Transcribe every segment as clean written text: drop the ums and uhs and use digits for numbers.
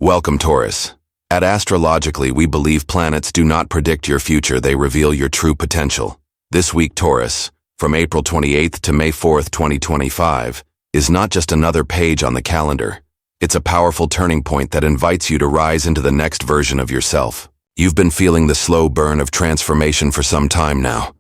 Welcome, Taurus. At Astrologically, we believe planets do not predict your future, they reveal your true potential. This week, Taurus, from April 28th to May 4th, 2025, is not just another page on the calendar. It's a powerful turning point that invites you to rise into the next version of yourself. You've been feeling the slow burn of transformation for some time now.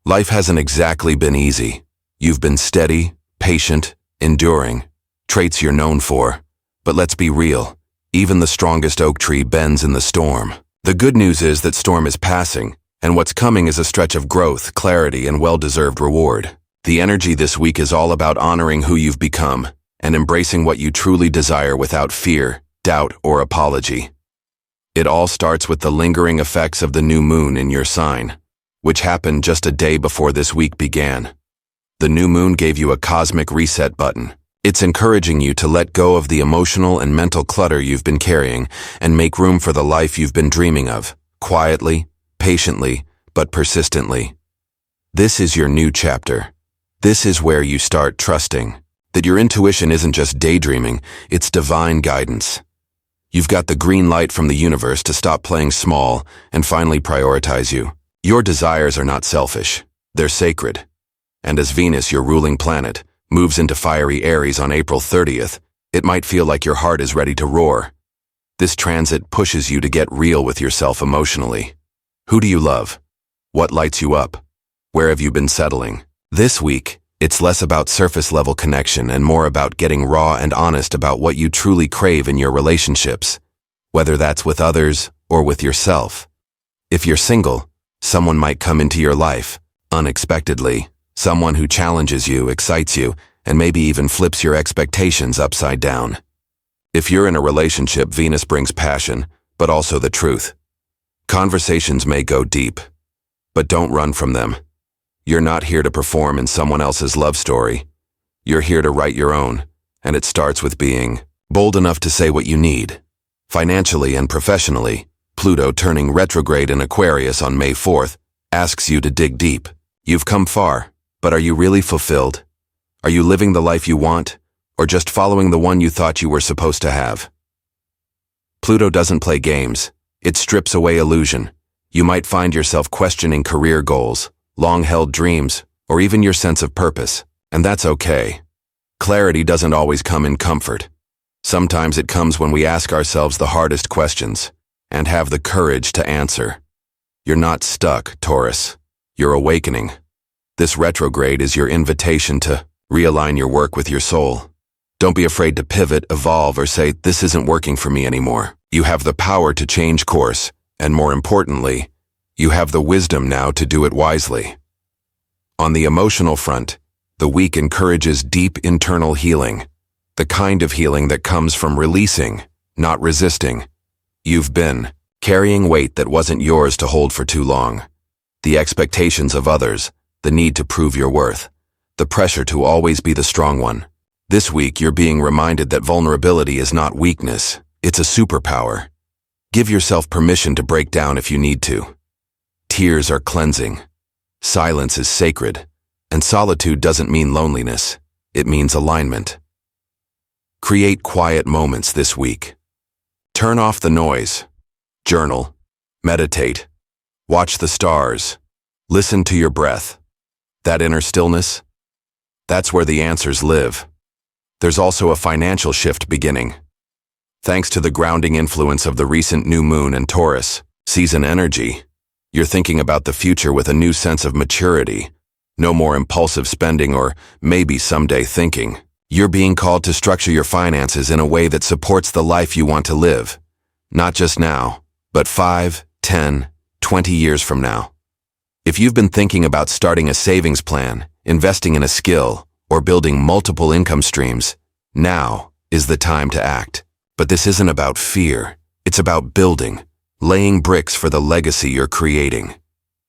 Life hasn't exactly been easy. You've been steady, patient, enduring, traits you're known for. But let's be real. Even the strongest oak tree bends in the storm. The good news is that storm is passing, and what's coming is a stretch of growth, clarity, and well-deserved reward. The energy this week is all about honoring who you've become and embracing what you truly desire without fear, doubt, or apology. It all starts with the lingering effects of the new moon in your sign, which happened just a day before this week began. The new moon gave you a cosmic reset button. It's encouraging you to let go of the emotional and mental clutter you've been carrying and make room for the life you've been dreaming of, quietly, patiently, but persistently. This is your new chapter. This is where you start trusting that your intuition isn't just daydreaming, it's divine guidance. You've got the green light from the universe to stop playing small and finally prioritize you. Your desires are not selfish, they're sacred. And as Venus, your ruling planet, moves into fiery Aries on April 30th, it might feel like your heart is ready to roar. This transit pushes you to get real with yourself emotionally. Who do you love? What lights you up? Where have you been settling? This week, it's less about surface-level connection and more about getting raw and honest about what you truly crave in your relationships, whether that's with others or with yourself. If you're single, someone might come into your life, unexpectedly. Someone who challenges you, excites you, and maybe even flips your expectations upside down. If you're in a relationship, Venus brings passion, but also the truth. Conversations may go deep, but don't run from them. You're not here to perform in someone else's love story. You're here to write your own, and it starts with being bold enough to say what you need. Financially and professionally, Pluto turning retrograde in Aquarius on May 4th asks you to dig deep. You've come far. But are you really fulfilled? Are you living the life you want, or just following the one you thought you were supposed to have? Pluto doesn't play games. It strips away illusion. You might find yourself questioning career goals, long-held dreams, or even your sense of purpose, and that's okay. Clarity doesn't always come in comfort. Sometimes it comes when we ask ourselves the hardest questions and have the courage to answer. You're not stuck, Taurus. You're awakening. This retrograde is your invitation to realign your work with your soul. Don't be afraid to pivot, evolve, or say, this isn't working for me anymore. You have the power to change course, and more importantly, you have the wisdom now to do it wisely. On the emotional front, the week encourages deep internal healing, the kind of healing that comes from releasing, not resisting. You've been carrying weight that wasn't yours to hold for too long. The expectations of others, the need to prove your worth, the pressure to always be the strong one. This week, you're being reminded that vulnerability is not weakness, it's a superpower. Give yourself permission to break down if you need to. Tears are cleansing. Silence is sacred. And solitude doesn't mean loneliness, it means alignment. Create quiet moments this week. Turn off the noise. Journal. Meditate. Watch the stars. Listen to your breath. That inner stillness? That's where the answers live. There's also a financial shift beginning. Thanks to the grounding influence of the recent new moon and Taurus season energy, you're thinking about the future with a new sense of maturity. No more impulsive spending or maybe someday thinking. You're being called to structure your finances in a way that supports the life you want to live. Not just now, but 5, 10, 20 years from now. If you've been thinking about starting a savings plan, investing in a skill, or building multiple income streams, now is the time to act. But this isn't about fear. It's about building, laying bricks for the legacy you're creating.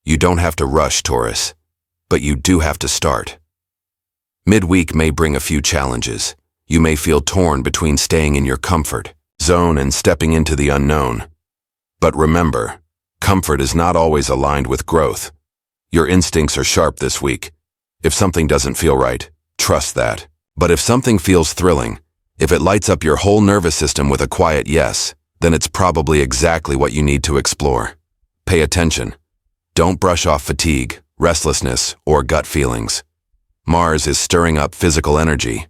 You don't have to rush, Taurus, but you do have to start. Midweek may bring a few challenges. You may feel torn between staying in your comfort zone and stepping into the unknown. But remember, comfort is not always aligned with growth. Your instincts are sharp this week. If something doesn't feel right, trust that. But if something feels thrilling, if it lights up your whole nervous system with a quiet yes, then it's probably exactly what you need to explore. Pay attention. Don't brush off fatigue, restlessness, or gut feelings. Mars is stirring up physical energy,